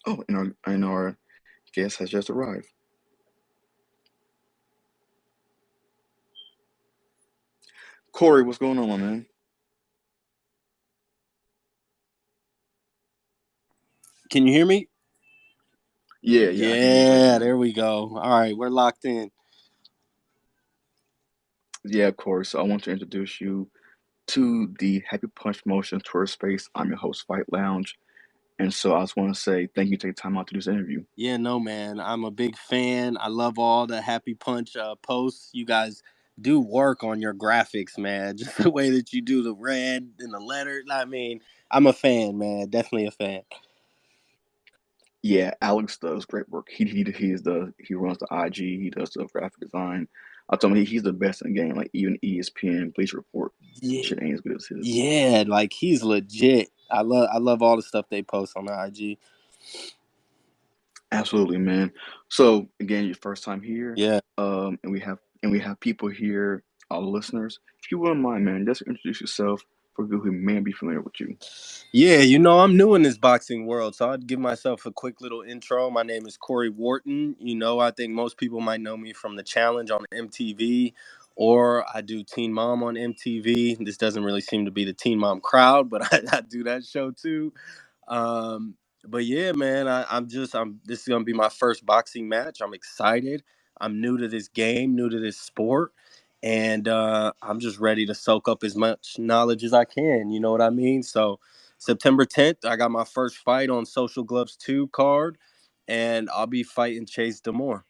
Oh, and our guest has just arrived. Corey, what's going on, my man? Can you hear me? Yeah, yeah, I can hear you great, Yeah, man. there we go. All right, we're locked in. Yeah, of course. So I want to introduce you to the Happy Punch Motion Tour Space. I'm your host, Fight Lounge. And so I just want to say thank you for taking time out to do this interview. Yeah, no, man. I'm a big fan. I love all the Happy Punch posts. You guys do work on your graphics, man. Just the way that you do the red and the letters. I mean, I'm a fan, man. Definitely a fan. Yeah, Alex does great work. He runs the IG. He does the graphic design. I told him he's the best in the game. Like even ESPN, Bleacher Report, Yeah, shit ain't as good as his. yeah. Like he's legit. I love all the stuff they post on the IG. Absolutely, man. So again, your first time here, Yeah. and we have people here, all listeners. If you wouldn't mind, man, just introduce yourself for people who may not be familiar with you. Yeah, I'm new in this boxing world, so I'd give myself a quick little intro. My name is Cory Wharton. I think most people might know me from the challenge on MTV, or I do Teen Mom on MTV. This doesn't really seem to be the Teen Mom crowd, but I do that show too. Um, but yeah, man, I'm this is gonna be my first boxing match. I'm excited. I'm new to this game, new to this sport, and I'm just ready to soak up as much knowledge as I can. You know what I mean? So September 10th, I got my first fight on Social Gloves 2 card, and I'll be fighting Chase DeMoor.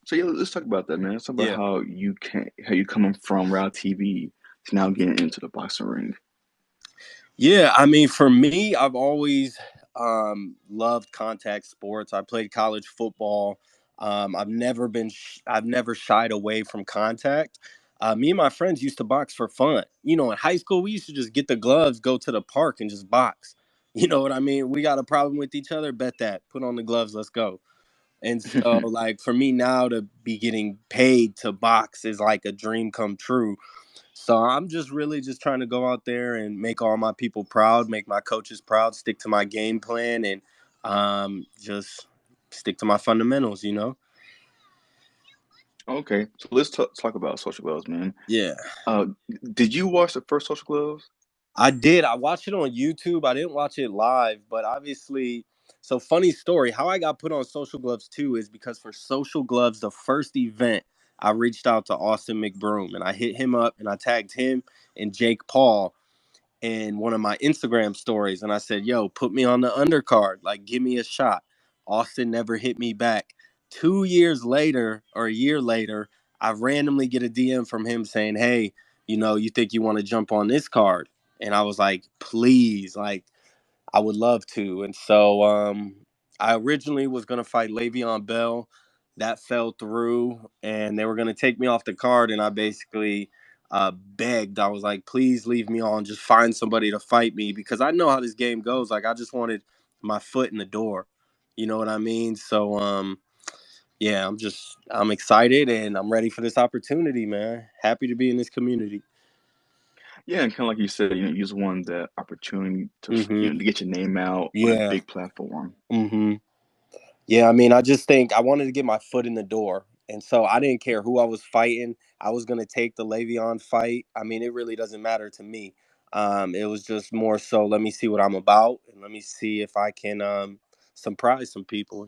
So yeah, let's talk about that, man. Let's talk about Yeah. how you coming from Raw TV to now getting into the boxing ring. Yeah, I mean, for me, I've always loved contact sports. I played college football. I've never shied away from contact. Me and my friends used to box for fun. In high school, we used to just get the gloves, go to the park, and just box. You know what I mean? We got a problem with each other. Bet that. Put on the gloves. Let's go. And so, like, for me now to be getting paid to box is like a dream come true. So I'm just really just trying to go out there and make all my people proud, make my coaches proud, stick to my game plan, and just stick to my fundamentals. Okay, so let's talk about Social Gloves, man. Yeah. Uh, did you watch the first Social Gloves? I did. I watched it on YouTube. I didn't watch it live, but obviously, so funny story. How I got put on Social Gloves too is because for Social Gloves, the first event, I reached out to Austin McBroom and I hit him up and I tagged him and Jake Paul in one of my Instagram stories. And I said, yo, put me on the undercard. Like, give me a shot. Austin never hit me back. 2 years later, or a year later, I randomly get a DM from him saying, hey, you think you want to jump on this card? And I was like, please, like, I would love to. And so I originally was going to fight Le'Veon Bell. That fell through, and they were going to take me off the card. And I basically begged. I was like, please leave me on. Just find somebody to fight me because I know how this game goes. Like, I just wanted my foot in the door. You know what I mean? So, yeah, I'm excited and I'm ready for this opportunity, man. Happy to be in this community. Yeah, and kind of like you said, you just wanted that opportunity to Mm-hmm. to get your name out on a Yeah. big platform. Mm-hmm. Yeah, I mean, I just think I wanted to get my foot in the door. And so I didn't care who I was fighting. I was going to take the Le'Veon fight. I mean, it really doesn't matter to me. It was just more so let me see what I'm about and let me see if I can surprise some people.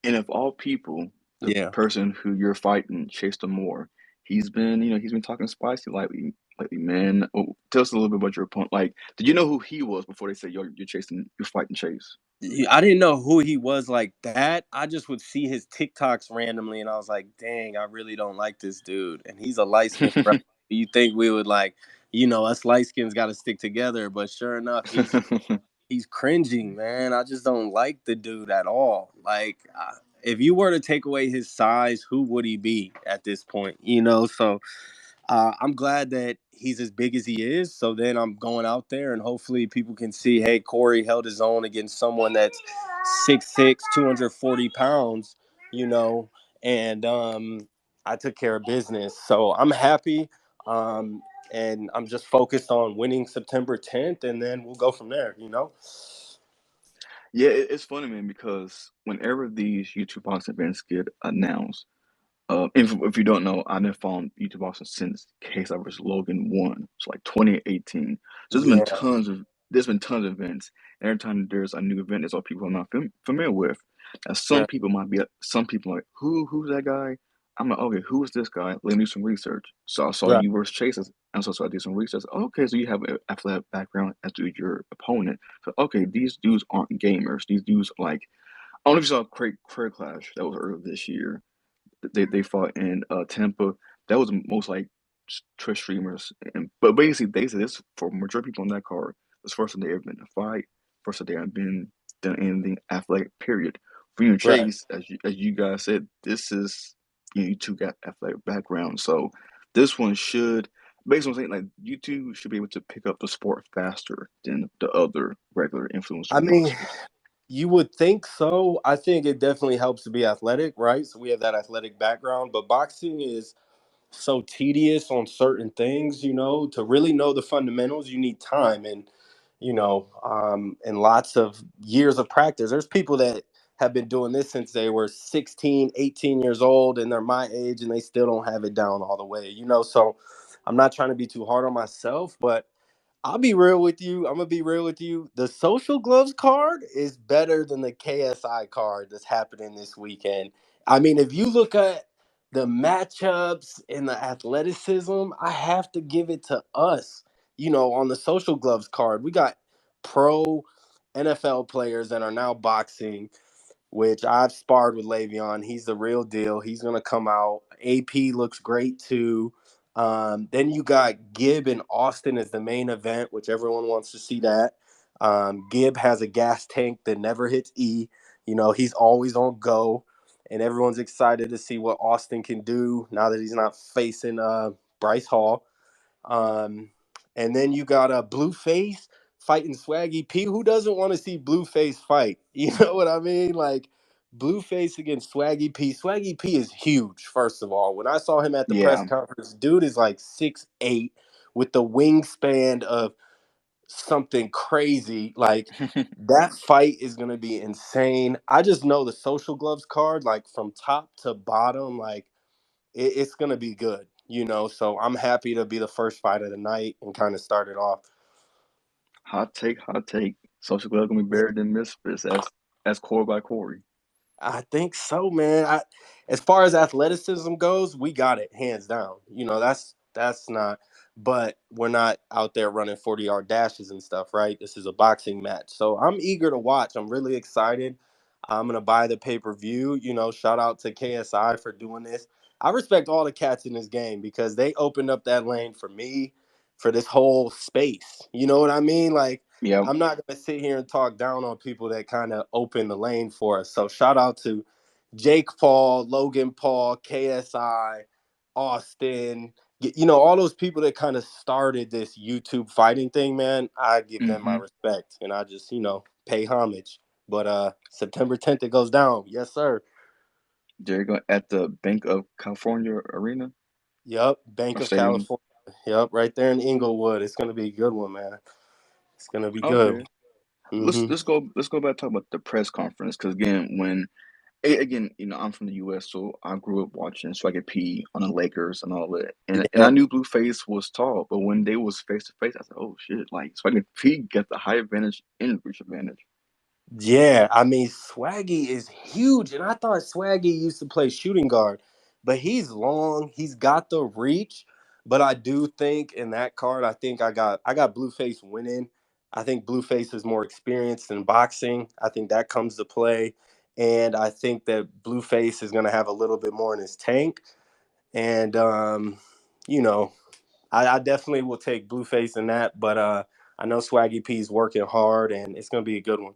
And of all people, the Yeah. person who you're fighting, Chase DeMoor, he's been talking spicy lately, man. Oh, tell us a little bit about your opponent. Like, did you know who he was before they said you're fighting Chase? I didn't know who he was like that. I just would see his TikToks randomly and I was like, dang, I really don't like this dude. And he's a light skinned brother. You think we would like, us light skins got to stick together. But sure enough, he's cringing, man. I just don't like the dude at all. Like, if you were to take away his size, who would he be at this point? So I'm glad that he's as big as he is. So then I'm going out there and hopefully people can see, hey, Cory held his own against someone that's 6'6", 240 pounds, you know, and I took care of business. So I'm happy. Um, and I'm just focused on winning September 10th, and then we'll go from there. Yeah, it's funny, man, because whenever these YouTube boxing events get announced, if you don't know, I've been following YouTube boxing since KSI versus Logan won. It's like 2018. So Yeah, there's been tons of events. Every time there's a new event, there's all people I'm not familiar with. And right, some people are like, who's that guy? I'm like, okay, who is this guy? Let me do some research. So I saw right. you versus Chase, and so I did some research. Okay, so you have an athletic background as do your opponent. So okay, these dudes aren't gamers. These dudes are like, I don't know if you saw Craig Clash that was earlier this year. They fought in Tampa. That was most like Twitch streamers, but basically they said this for majority of people on that card. It's first time they ever been in a fight, first time they ever been done anything athletic. Period. For you and Right. Chase, as you guys said, this is you two got athletic background, so this one should. Based on saying like you two should be able to pick up the sport faster than the other regular I influencer mean, boxers. you would think so. I think it definitely helps to be athletic, right? So we have that athletic background, but boxing is so tedious on certain things, to really know the fundamentals, you need time and lots of years of practice. There's people that have been doing this since they were 16, 18 years old, and they're my age and they still don't have it down all the way. So I'm not trying to be too hard on myself, but I'll be real with you. I'm gonna be real with you. The social gloves card is better than the KSI card that's happening this weekend. I mean, if you look at the matchups and the athleticism, I have to give it to us. On the social gloves card, we got pro NFL players that are now boxing, which I've sparred with Le'Veon. He's the real deal. He's going to come out. AP looks great too. Then you got Gibb and Austin as the main event, which everyone wants to see that. Gibb has a gas tank that never hits E. He's always on go, and everyone's excited to see what Austin can do now that he's not facing Bryce Hall. Um, and then you got a Blueface fighting Swaggy P. Who doesn't want to see Blueface fight? You know what I mean? Like Blueface against Swaggy P. Swaggy P is huge, first of all. When I saw him at the press Yeah. conference, dude is like 6'8" with the wingspan of something crazy. Like that fight is gonna be insane. I just know the social gloves card, like from top to bottom, like it's gonna be good. So I'm happy to be the first fight of the night and kind of start it off. Hot take, hot take. Social Club gonna be better than Misfits as core by Corey. I think so, man. As far as athleticism goes, we got it hands down. That's not. But we're not out there running 40-yard dashes and stuff, right? This is a boxing match, so I'm eager to watch. I'm really excited. I'm gonna buy the pay per view. Shout out to KSI for doing this. I respect all the cats in this game because they opened up that lane for me for this whole space. You know what I mean? Like Yeah, I'm not going to sit here and talk down on people that kind of open the lane for us. So shout out to Jake Paul, Logan Paul, KSI, Austin, all those people that kind of started this YouTube fighting thing, man. I give them my mm-hmm. respect and I just, pay homage. But September 10th it goes down. Yes, sir. They're going at the Bank of California Arena Yep, Bank or of Stadium. California. Yep, right there in Inglewood. It's going to be a good one, man. It's going to be good. Okay, let's Mhm. let's go back to talk about the press conference because again, I'm from the U.S., so I grew up watching Swaggy P on the Lakers and all that, and Yeah. I knew Blueface was tall, but when they was face to face, I said, oh shit, like Swaggy P got the high advantage and reach advantage. Yeah, I mean Swaggy is huge, and I thought Swaggy used to play shooting guard, but he's long. He's got the reach, but I do think in that card, I got Blueface winning. I think Blueface is more experienced in boxing. I think that comes to play, and I think that Blueface is going to have a little bit more in his tank. And you know, I definitely will take Blueface in that, but I know Swaggy P is working hard, and it's going to be a good one.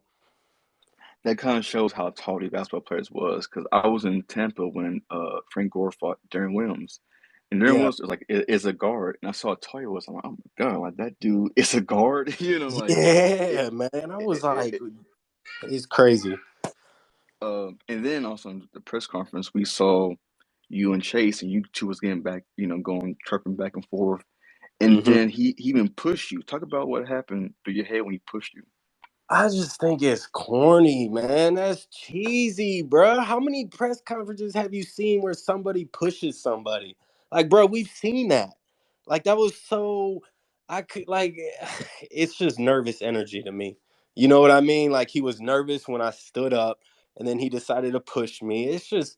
That kind of shows how tall these basketball players was because I was in Tampa when Frank Gore fought Darren Williams. And Darren Yeah. Williams is a guard, and I saw how tall he was. I'm like, oh my god, like that dude is a guard, like it, Yeah, man. I was it, like, it, it's crazy. and then also in the press conference, we saw you and Chase, and you two was getting back, going chirping back and forth. and Hmm. then he even pushed you. Talk about what happened through your head when he pushed you. I just think it's corny, man. That's cheesy, bro. How many press conferences have you seen where somebody pushes somebody? Like, bro, we've seen that. Like, that was so. I could like. It's just nervous energy to me. You know what I mean? Like he was nervous when I stood up, and then he decided to push me. It's just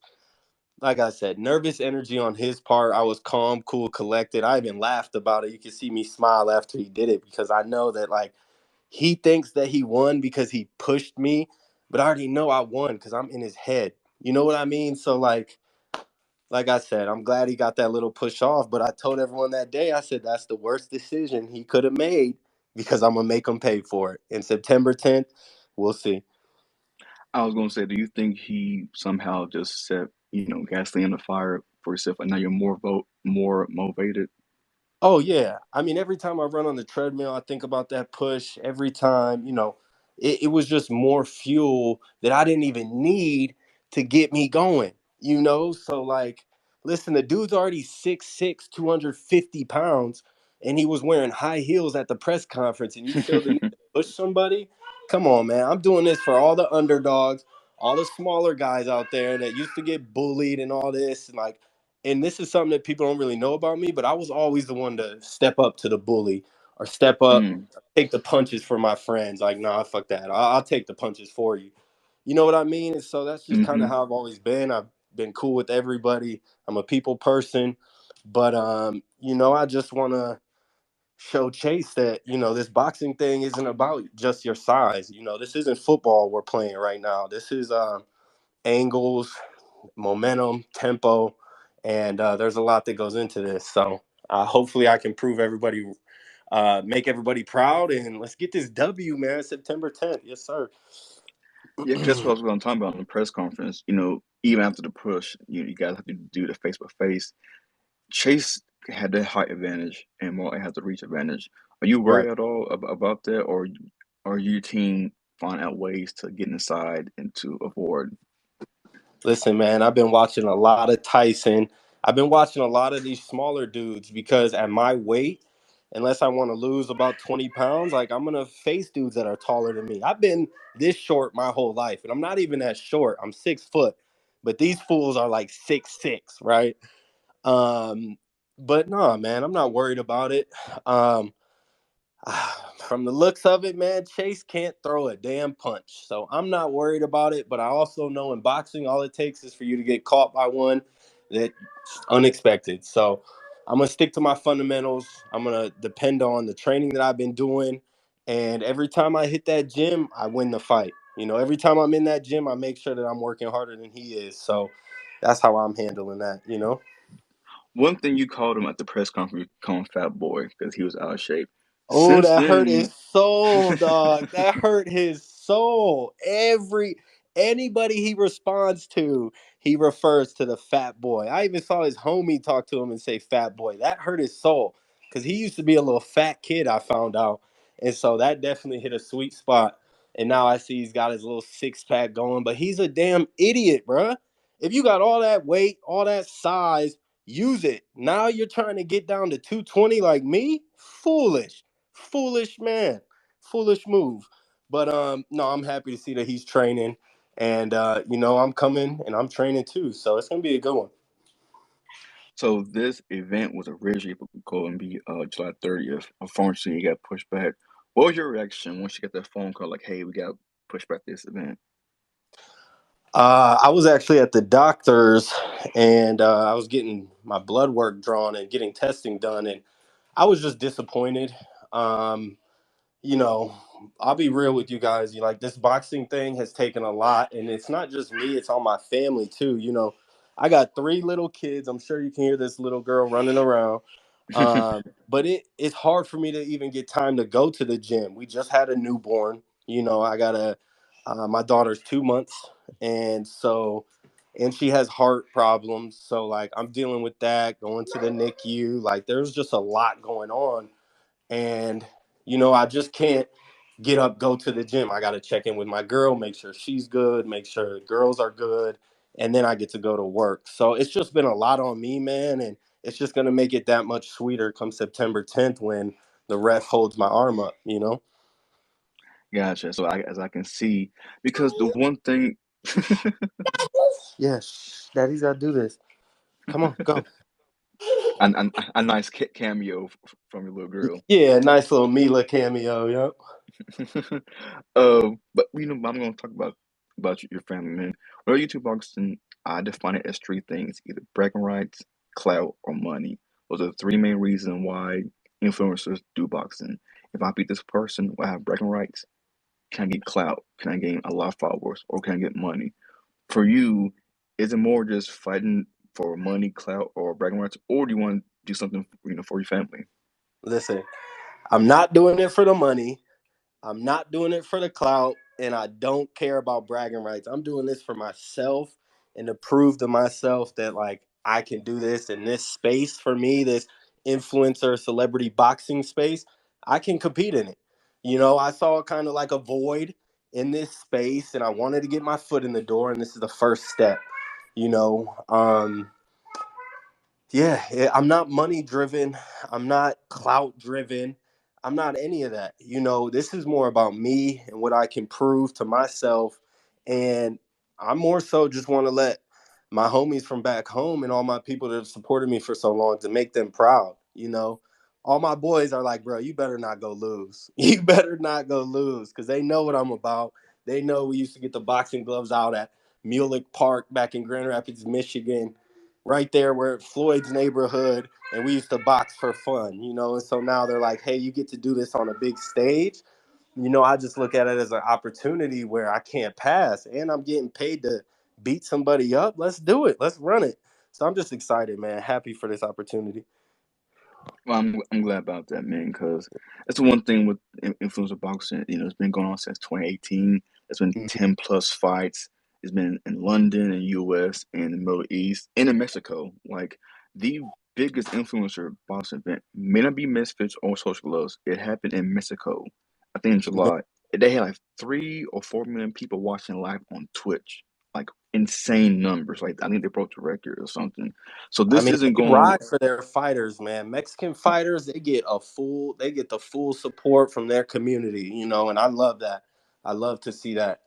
like I said, nervous energy on his part. I was calm, cool, collected. I even laughed about it. You can see me smile after he did it because I know that like he thinks that he won because he pushed me, but I already know I won because I'm in his head. You know what I mean? So like I said, I'm glad he got that little push off. But I told everyone that day, I said that's the worst decision he could have made because I'm gonna make him pay for it. In September 10th, we'll see. I was gonna say, do you think he somehow just set, gasoline in the fire for yourself, and now you're more motivated? Oh yeah. I mean, every time I run on the treadmill, I think about that push. Every time, it was just more fuel that I didn't even need to get me going. So like, listen, the dude's already 6'6", 250 pounds, and he was wearing high heels at the press conference, and you feel the need to push somebody? Come on, man. I'm doing this for all the underdogs, all the smaller guys out there that used to get bullied and all this. And like, and this is something that people don't really know about me, but I was always the one to step up to the bully or step up, Mm, take the punches for my friends. Like, nah, fuck that. I'll take the punches for you. You know what I mean? And so that's just kind of mm-hmm. how I've always been. I've been cool with everybody. I'm a people person, but I just want to show Chase that this boxing thing isn't about just your size. This isn't football we're playing right now. This is angles, momentum, tempo, and there's a lot that goes into this. So hopefully, I can prove everybody, make everybody proud, and let's get this W, man. September 10th, yes, sir. Yeah, 'cause that's what I was going to talk about in the press conference. Even after the push, you guys have to do the face by face. Chase had the height advantage, and Martin has the reach advantage. Are you Right. worried at all about that, or your team find out ways to get inside and to avoid? Listen, man, I've been watching a lot of Tyson. I've been watching a lot of these smaller dudes because at my weight, unless I want to lose about 20 pounds, like I'm gonna face dudes that are taller than me. I've been this short my whole life, and I'm not even that short. I'm 6 foot, but these fools are like 6'6", right? Um, but no, man, I'm not worried about it. Um, From the looks of it, man, Chase can't throw a damn punch. So I'm not worried about it. But I also know in boxing, all it takes is for you to get caught by one that's unexpected. So I'm going to stick to my fundamentals. I'm going to depend on the training that I've been doing. And every time I hit that gym, I win the fight. Every time I'm in that gym, I make sure that I'm working harder than he is. So that's how I'm handling that. One thing you called him at the press conference, you called him Fat Boy because he was out of shape. Oh, Since that hurt his then, soul, dog. That hurt his soul. Anybody he responds to, he refers to the fat boy. I even saw his homie talk to him and say fat boy. That hurt his soul because he used to be a little fat kid, I found out. And so that definitely hit a sweet spot. And now I see he's got his little six pack going, but he's a damn idiot, bruh. If you got all that weight, all that size, use it. Now you're trying to get down to 220 like me? Foolish man, foolish move. But no, I'm happy to see that he's training, and I'm coming and I'm training too, so it's gonna be a good one. so this event was originally going to be July 30th. Unfortunately, it got pushed back. What was your reaction once you got that phone call like, "Hey, we got pushed back this event"? I was actually at the doctor's, and I was getting my blood work drawn and getting testing done, and I was just disappointed. Um, you know, I'll be real with you guys. Like this boxing thing has taken a lot, and it's not just me; it's all my family too. I got three little kids. I'm sure you can hear this little girl running around. But it's hard for me to even get time to go to the gym. We just had a newborn. I got my daughter's 2 months, and she has heart problems. So like I'm dealing with that, going to the NICU. Like there's just a lot going on, and I just can't get up, go to the gym. I got to check in with my girl, make sure she's good, make sure the girls are good, and then I get to go to work. So it's just been a lot on me, man, and it's just going to make it that much sweeter come September 10th when the ref holds my arm up, you know? Gotcha. So as I can see, because the one thing, Yes, daddy's got to do this. Come on, go. a nice cameo from your little girl. Yeah, nice little Mila cameo, yep. But I'm gonna talk about your family, man. Well, YouTube boxing, I define it as three things: either bragging rights, clout, or money. Those are the three main reasons why influencers do boxing. If I beat this person, will I have bragging rights? Can I get clout? Can I gain a lot of followers? Or can I get money? For you, is it more just fighting for money, clout, or bragging rights, or do you want to do something, for your family? Listen, I'm not doing it for the money. I'm not doing it for the clout, and I don't care about bragging rights. I'm doing this for myself and to prove to myself that like I can do this in this space for me, this influencer celebrity boxing space. I can compete in it. I saw kind of like a void in this space, and I wanted to get my foot in the door, and this is the first step. You know, yeah, I'm not money driven. I'm not clout driven. I'm not any of that. This is more about me and what I can prove to myself. And I more so just want to let my homies from back home and all my people that have supported me for so long to make them proud. All my boys are like, bro, you better not go lose. You better not go lose because they know what I'm about. They know we used to get the boxing gloves out at Mulek Park back in Grand Rapids, Michigan, right there where Floyd's neighborhood, and we used to box for fun. And so now they're like, hey, you get to do this on a big stage. I just look at it as an opportunity where I can't pass, and I'm getting paid to beat somebody up. Let's do it. Let's run it. So I'm just excited, man. Happy for this opportunity. Well, I'm glad about that, man, because that's the one thing with influencer boxing. It's been going on since 2018. There's been 10 plus fights. It's been in London and US and the Middle East and in Mexico. Like the biggest influencer boxing event may not be Misfits or Social Gloves. It happened in Mexico, I think in July. They had like 3 or 4 million people watching live on Twitch. Like insane numbers. Like I think they broke the record or something. So I this mean, isn't they going. ride for their fighters, man. Mexican fighters, they get the full support from their community, and I love that. I love to see that.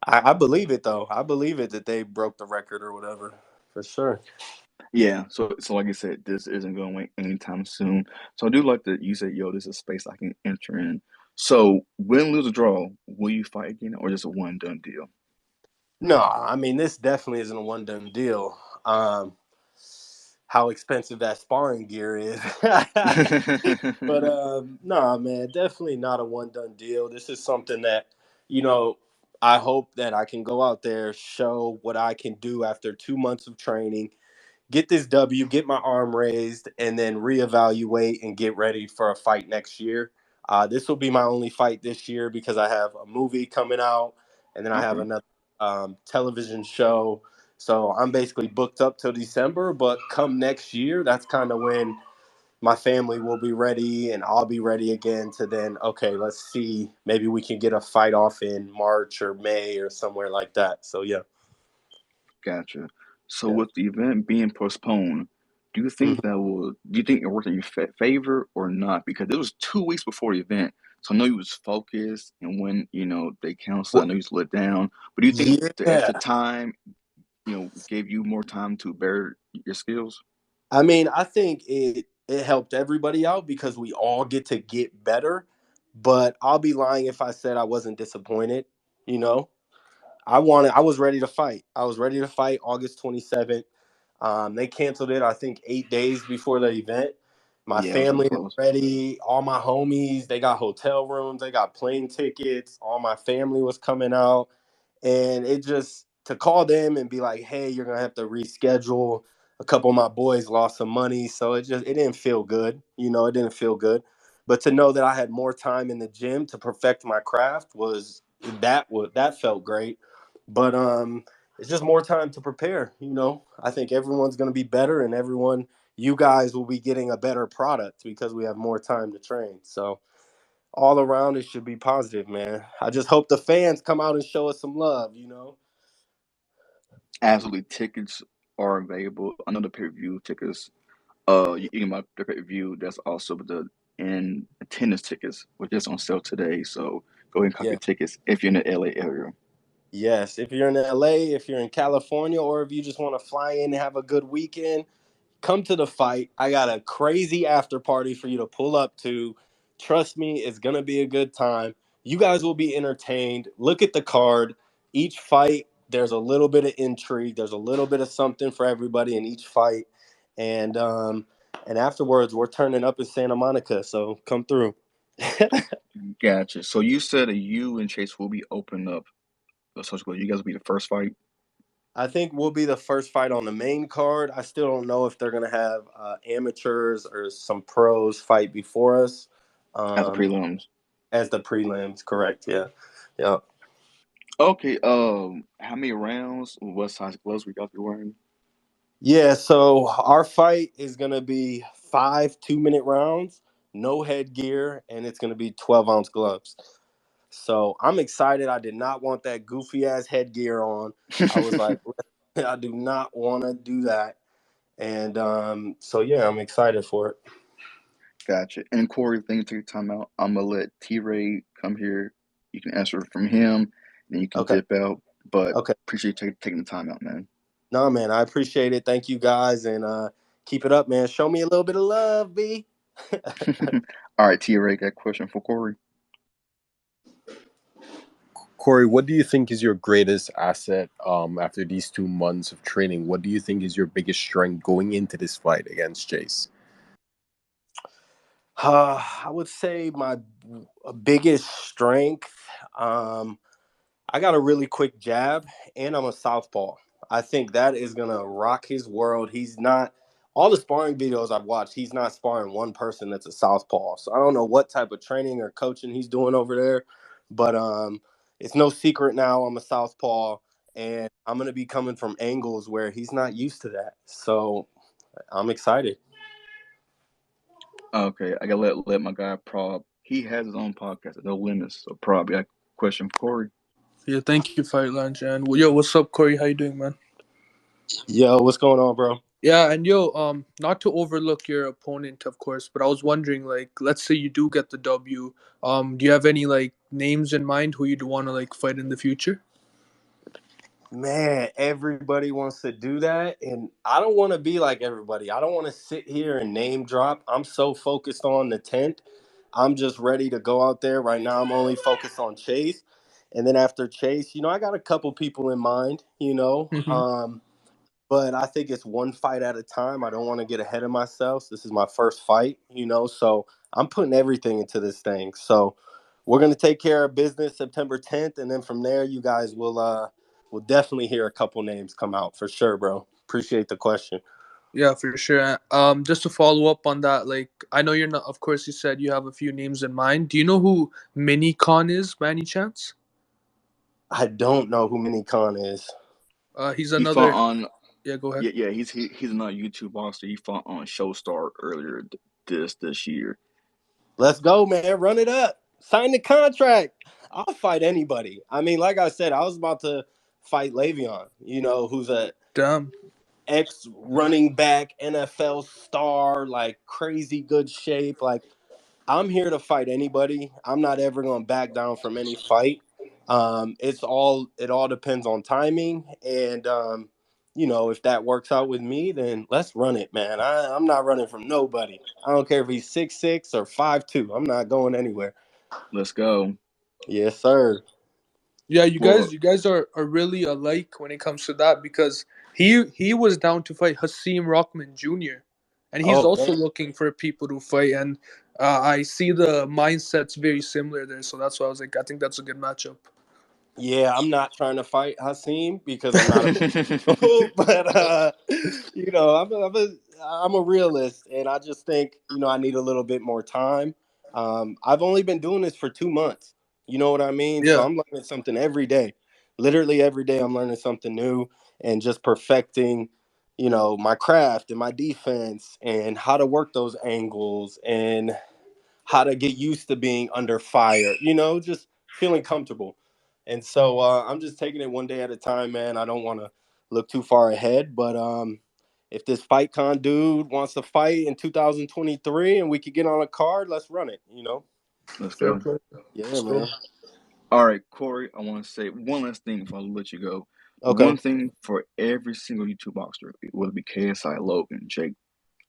I believe it though. I believe it that they broke the record or whatever, for sure. Yeah, so like I said, this isn't going away anytime soon. So I do like that you said, "Yo, this is a space I can enter in." So win, lose, or draw, will you fight again, or just a one done deal? No, I mean this definitely isn't a one done deal. How expensive that sparring gear is. But no, man, definitely not a one done deal. This is something that, you know, I hope that I can go out there, show what I can do after 2 months of training, get this W, get my arm raised, and then reevaluate and get ready for a fight next year. This will be my only fight this year because I have a movie coming out, and then I have Okay, another television show. So I'm basically booked up till December. But come next year, that's kind of when my family will be ready and I'll be ready again to then, okay, let's see, maybe we can get a fight off in March or May or somewhere like that. So yeah. gotcha. So Yeah. with the event being postponed, Mhm. do you think it worked in your favor or not? Because it was 2 weeks before the event, so I know you was focused, and when they canceled, I Well, know you was let down. But do you think the yeah. extra time, gave you more time to bear your skills? I mean, I think it helped everybody out because we all get better. But I'll be lying if I said I wasn't disappointed. You know, I was ready to fight. I was ready to fight August 27th. They canceled it, I think, 8 days before the event. My Yeah, it was really family is close. ready. All my homies, they got hotel rooms, they got plane tickets. All my family was coming out. And it just to call them and be like, hey, you're gonna have to reschedule. A couple of my boys lost some money, so it didn't feel good. It didn't feel good. But to know that I had more time in the gym to perfect my craft that felt great. But it's just more time to prepare. I think everyone's gonna be better, and you guys will be getting a better product because we have more time to train. So all around, it should be positive, man. I just hope the fans come out and show us some love. Absolutely, tickets. are available. I know the pay-per-view tickets. You can buy the pay-per-view. That's also the in attendance tickets, which is on sale today. So go ahead and copy Yeah. your tickets if you're in the LA area. Yes. If you're in LA, if you're in California, or if you just want to fly in and have a good weekend, come to the fight. I got a crazy after party for you to pull up to. Trust me, it's going to be a good time. You guys will be entertained. Look at the card. Each fight, there's a little bit of intrigue. There's a little bit of something for everybody in each fight. And and afterwards, we're turning up in Santa Monica, so come through. Gotcha. So you said that you and Chase will be opening up a social club. You guys will be the first fight I think we'll be the first fight on the main card. I still don't know if they're going to have amateurs or some pros fight before us. as a Um, prelims. as the prelims, correct? Yeah, yeah, Okay. How many rounds? What size gloves we got to be wearing? yeah. So our fight is gonna be 5 2-minute rounds, no headgear, and it's gonna be 12-ounce gloves. So I'm excited. I did not want that goofy ass headgear on. I was like, I do not want to do that. And so yeah, I'm excited for it. Gotcha. And Corey, thank you for your time out. I'm gonna let T Ray come here. You can answer from him, then you can Okay, dip out. But okay. appreciate you taking the time out, man. No, man, I appreciate it. Thank you guys, and keep it up, man. Show me a little bit of love, B. All right, T Ray, got a question for Corey. Corey, what do you think is your greatest asset after these 2 months of training? What do you think is your biggest strength going into this fight against Chase? I would say my biggest strength. Um, I got a really quick jab, and I'm a southpaw. I think that is gonna rock his world. He's not all the sparring videos I've watched. He's not sparring one person that's a southpaw. So I don't know what type of training or coaching he's doing over there, but it's no secret now. I'm a southpaw, and I'm gonna be coming from angles where he's not used to that. So I'm excited. Okay, I gotta let my guy Prob. He has his own podcast, No Limits. So Prob, got a question for Corey. Yeah, thank you, Fight Lunch. And yo, what's up, Corey? How you doing, man? Yo, what's going on, bro? Yeah, and yo, not to overlook your opponent, of course, but I was wondering, like, let's say you do get the W. Do you have any like names in mind who you'd want to like fight in the future? Man, everybody wants to do that. And I don't want to be like everybody. I don't want to sit here and name drop. I'm so focused on the tent. I'm just ready to go out there. Right now, I'm only focused on Chase. And then after Chase, I got a couple people in mind. Mm-hmm. But I think it's one fight at a time. I don't want to get ahead of myself. This is my first fight, so I'm putting everything into this thing. So we're gonna take care of business September 10th, and then from there, you guys will definitely hear a couple names come out for sure, bro. Appreciate the question. Yeah, for sure. Just to follow up on that, like, I know you're not. Of course, you said you have a few names in mind. Do you know who Mini Con is, by any chance? I don't know who Mini Khan is. He's He fought another. on Yeah, go ahead. yeah, he's another YouTube boxer. He fought on Showstar earlier this year. Let's go, man. Run it up. Sign the contract. I'll fight anybody. I mean, like I said, I was about to fight Le'Veon, who's a Damn. ex running back, NFL star, like crazy good shape. Like, I'm here to fight anybody. I'm not ever going to back down from any fight. It all depends on timing. And, if that works out with me, then let's run it, man. I'm not running from nobody. I don't care if he's 6'6" or 5'2". I'm not going anywhere. Let's go. Yes, sir. Yeah, you Well, guys, you guys are really alike when it comes to that because he was down to fight Hasim Rockman Jr. and he's Oh, also man. looking for people to fight, and I see the mindsets very similar there, so that's why I was like, I think that's a good matchup. Yeah, I'm not trying to fight Hasim because I'm not a but I'm a realist, and I just think I need a little bit more time. I've only been doing this for 2 months. You know what I mean? So Yeah, I'm learning something every day. Literally every day, I'm learning something new and just perfecting, my craft and my defense and how to work those angles and how to get used to being under fire. Just feeling comfortable. And so I'm just taking it one day at a time, man. I don't want to look too far ahead. But if this fight con dude wants to fight in 2023 and we could get on a card, let's run it. Let's Fair go. play. Yeah, Let's go. man. All right, Corey, I want to say one last thing before I let you go. Okay. One thing for every single YouTube boxer, whether it be KSI, Logan, Jake,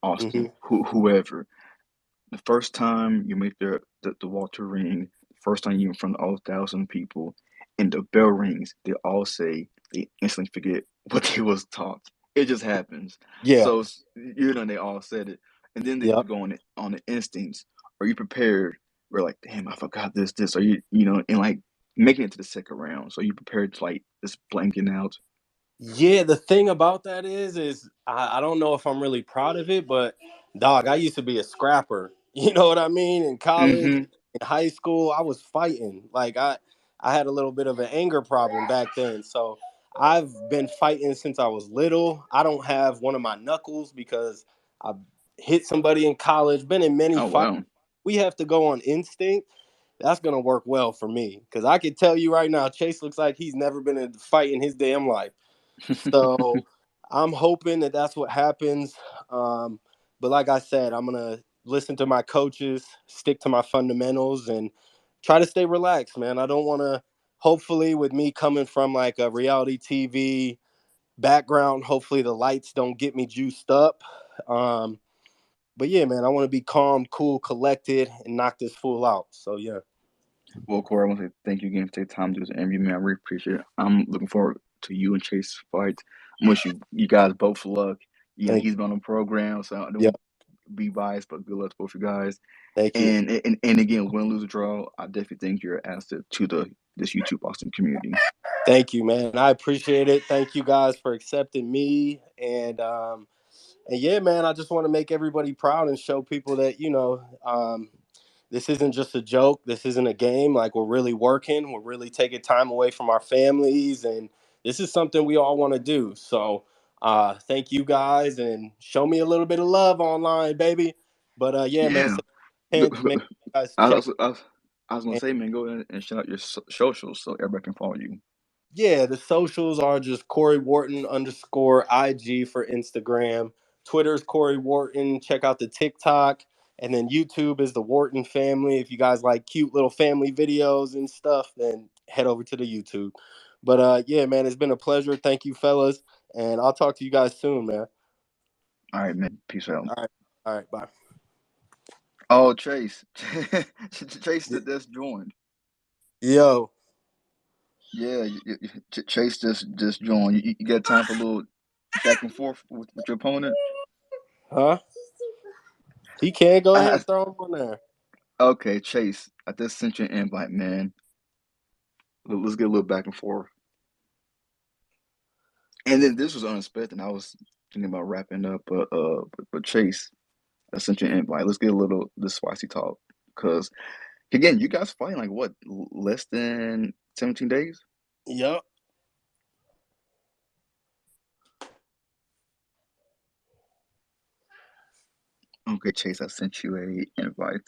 Austin, Hmm. whoever, the first time you make the Walter ring, the first time you're in front of all 1,000 people, and the bell rings, they all say they instantly forget what they was taught. It just happens. Yeah. So they all said it, and then they Yep. go on the instincts. Are you prepared? We're like, damn, I forgot this. Are and like making it to the second round? So you prepared to like just blanking out? Yeah, the thing about that is I don't know if I'm really proud of it, but dog, I used to be a scrapper. You know what I mean? In college, Mm-hmm. in high school, I was fighting. Like I had a little bit of an anger problem back then. So I've been fighting since I was little. I don't have one of my knuckles because I hit somebody in college, been in many Oh fights. wow. We have to go on instinct. That's gonna work well for me. Cause I can tell you right now, Chase looks like he's never been in a fight in his damn life. So I'm hoping that that's what happens. But like I said, I'm gonna listen to my coaches, stick to my fundamentals, and try to stay relaxed, man. I don't want to. Hopefully, with me coming from like a reality TV background, hopefully the lights don't get me juiced up. Um, but yeah, man, I want to be calm, cool, collected, and knock this fool out. So yeah, Well, Corey, I want to say thank you again for taking time to do this interview, man. I really appreciate it. I'm looking forward to you and Chase fight. I wish you guys both luck. thank He's been on the program, so I don't you. want Yep, to be biased, but good luck to both you guys. thank you. And again, win, lose, or draw, I definitely think you're an asset to this YouTube Boston community. Thank you, man. I appreciate it. Thank you guys for accepting me. And yeah, man, I just want to make everybody proud and show people that, this isn't just a joke. This isn't a game. Like we're really working. We're really taking time away from our families. And this is something we all want to do. So thank you guys and show me a little bit of love online, baby. But yeah, man, Yeah. so make sure you guys I check. was, I was, I was gonna say, man, go ahead and shout out your socials so everybody can follow you. Yeah, the socials are just Cory Wharton underscore IG for Instagram. Twitter's Cory Wharton. Check out the TikTok. And then YouTube is the Wharton family. If you guys like cute little family videos and stuff, then head over to the YouTube. But yeah, man, it's been a pleasure. Thank you, fellas. And I'll talk to you guys soon, man. All right, man. Peace out. All right. All right. Bye. Oh, Chase, Chase that just joined. Yo. Yeah, Chase just joined. You got time for a little back and forth with your opponent? Huh? He can. Go I, ahead. Throw him on there. okay, Chase, I just sent you an invite, man. Let's get a little back and forth. And then this was unexpected. I was thinking about wrapping up, but Chase, I sent you an invite. Let's get a little this spicy talk, because again, you guys fighting like what, less than 17 days? Yup. Okay, Chase, I sent you a invite.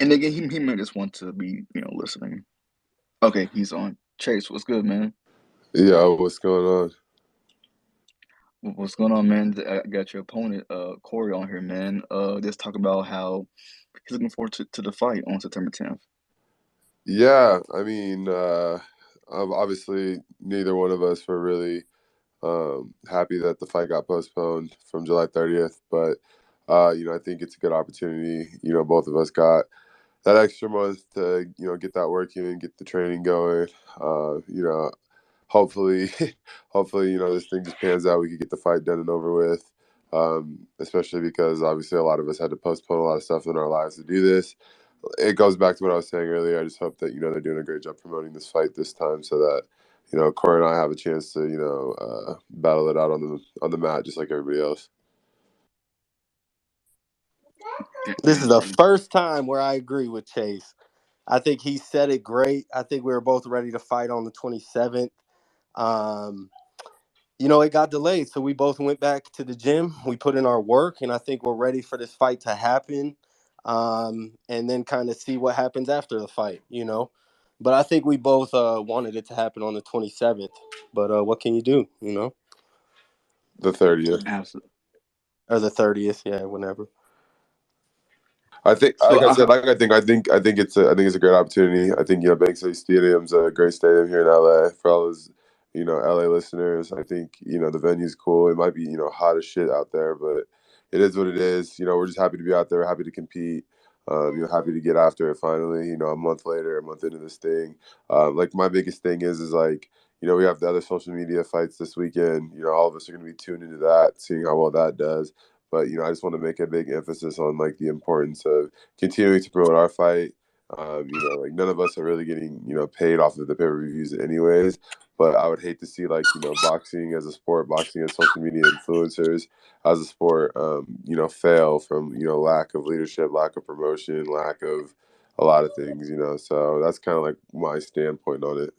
And again, he might just want to be, listening. Okay, he's on. Chase, what's good, man? Yeah, what's going on? What's going on, man? I got your opponent, Corey, on here, man. Just talk about how he's looking forward to the fight on September 10th. Yeah, I mean, obviously neither one of us were really happy that the fight got postponed from July 30th, but I think it's a good opportunity. Both of us got that extra month to get that work in, get the training going. Hopefully, hopefully this thing just pans out. We could get the fight done and over with. Especially because obviously a lot of us had to postpone a lot of stuff in our lives to do this. It goes back to what I was saying earlier. I just hope that they're doing a great job promoting this fight this time, so that Corey and I have a chance to battle it out on the mat just like everybody else. This is And the first time where I agree with Chase. I think he said it great. I think we were both ready to fight on the 27th. Um, it got delayed. So we both went back to the gym. We put in our work, and I think we're ready for this fight to happen, and then kind of see what happens after the fight. But I think we both wanted it to happen on the 27th. But what can you do? The 30th. Absolutely. Or the 30th? Yeah, whenever. I think, So like I said, I think it's a great opportunity. I think Bank City Stadium's a great stadium here in LA for all those LA listeners. I think the venue's cool. It might be hot as shit out there, but it is what it is. We're just happy to be out there, happy to compete. Happy to get after it finally. A month later, a month into this thing. Like my biggest thing is like we have the other social media fights this weekend. All of us are going to be tuned into that, seeing how well that does. But I just want to make a big emphasis on like the importance of continuing to promote our fight. Like none of us are really getting paid off of the pay-per-views anyways. But I would hate to see like boxing as a sport, boxing as social media influencers as a sport, fail from lack of leadership, lack of promotion, lack of a lot of things. So that's kind of like my standpoint on it.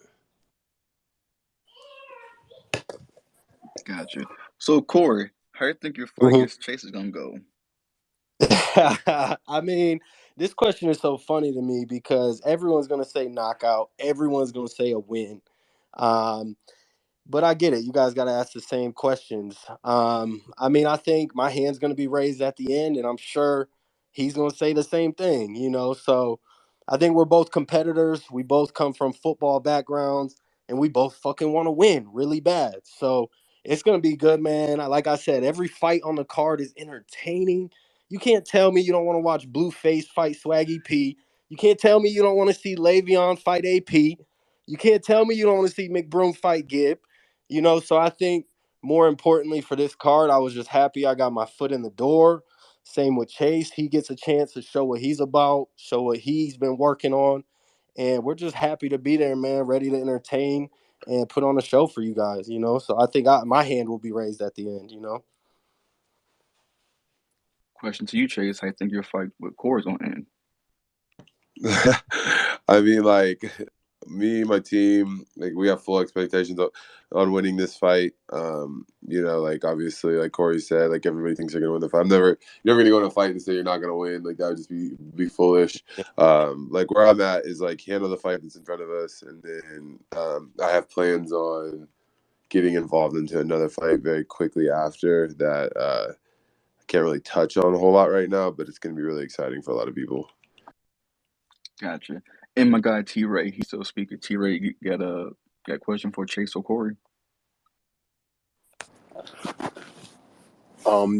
gotcha. So Corey, how do you think your fight against Chase is gonna go? I mean, this question is so funny to me because everyone's going to say knockout. Everyone's going to say a win. Um, but I get it. You guys got to ask the same questions. I mean, I think my hand's going to be raised at the end, and I'm sure he's going to say the same thing. So I think we're both competitors. We both come from football backgrounds, and we both fucking want to win really bad. So it's going to be good, man. Like I said, every fight on the card is entertaining. You can't tell me you don't want to watch Blueface fight Swaggy P. You can't tell me you don't want to see Le'Veon fight AP. You can't tell me you don't want to see McBroom fight Gibb. So I think more importantly for this card, I was just happy I got my foot in the door. Same with Chase. He gets a chance to show what he's about, show what he's been working on. And we're just happy to be there, man, ready to entertain and put on a show for you guys. So I think my hand will be raised at the end. Question to you, Chase. How you think your fight with Corey is gonna end? I mean, like me, my team, like we have full expectations on winning this fight. Like obviously, like Corey said, like everybody thinks they're gonna win the fight. You're never gonna go in a fight and say you're not gonna win. Like that would just be foolish. Like where I'm at is like handle the fight that's in front of us, and then I have plans on getting involved into another fight very quickly after that. I can't really touch on a whole lot right now, but it's gonna be really exciting for a lot of people. Gotcha. And my guy T Ray, he's still speaking. T Ray, you got a question for Chase or Corey?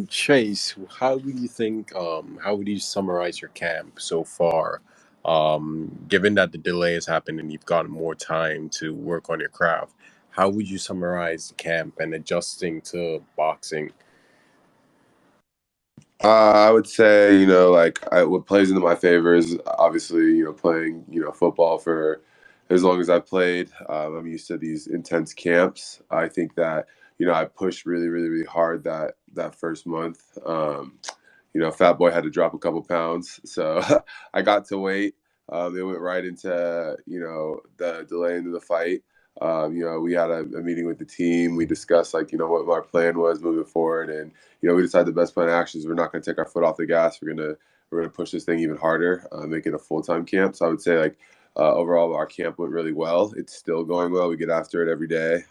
Chase, how do you think? How would you summarize your camp so far? Given that the delay has happened and you've gotten more time to work on your craft, how would you summarize the camp and adjusting to boxing? I would say, what plays into my favor is obviously, playing, football for as long as I've played. I'm used to these intense camps. I think that, I pushed really, really, really hard that first month. Fat Boy had to drop a couple pounds. So I got to weight. It went right into, the delay into the fight. We had a meeting with the team. We discussed what our plan was moving forward, and we decided the best plan of action is we're not going to take our foot off the gas. We're gonna push this thing even harder, make it a full-time camp. So I would say overall our camp went really well. It's still going well. We get after it every day.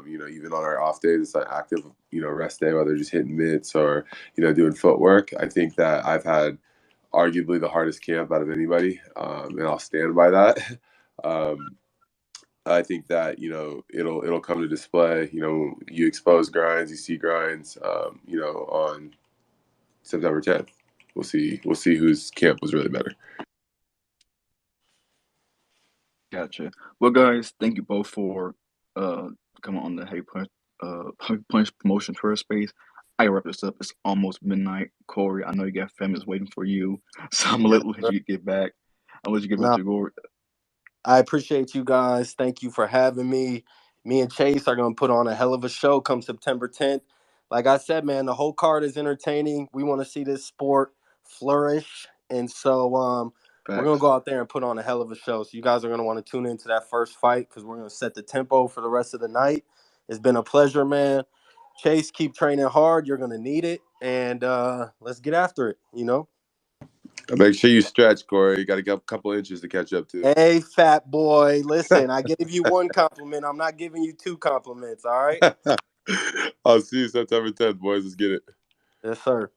Even on our off days, it's an active rest day, whether just hitting mitts or doing footwork. I think that I've had arguably the hardest camp out of anybody, and I'll stand by that. Um, I think that it'll come to display. You expose grinds, you see grinds. On September 10th, we'll see whose camp was really better. Gotcha. Well, guys, thank you both for uh coming on the Hey Punch promotion tour space. I wrap this up. It's almost midnight. Corey, I know you got families waiting for you, so I'm gonna Yes, let sir. you get back. I'll let you get back No, to Corey. I appreciate you guys. Thank you for having me. Me and Chase are going to put on a hell of a show come September 10th. Like I said, man, the whole card is entertaining. We want to see this sport flourish. And so we're going to Facts. go out there and put on a hell of a show. So you guys are going to want to tune into that first fight because we're going to set the tempo for the rest of the night. It's been a pleasure, man. Chase, keep training hard. You're going to need it. And let's get after it. Make sure you stretch, Corey. You got to get a couple inches to catch up to. Hey, fat boy. Listen, I gave you one compliment. I'm not giving you 2 compliments, all right? I'll see you September 10th, boys. Let's get it. Yes, sir.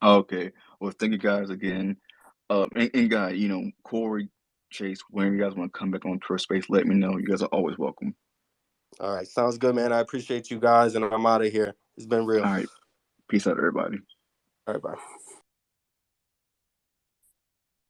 Okay. Well, thank you guys again. And guy, Corey, Chase, whenever you guys want to come back on Tour Space, let me know. You guys are always welcome. All right. Sounds good, man. I appreciate you guys, and I'm out of here. It's been real. All right. Peace out, everybody. All right, bye.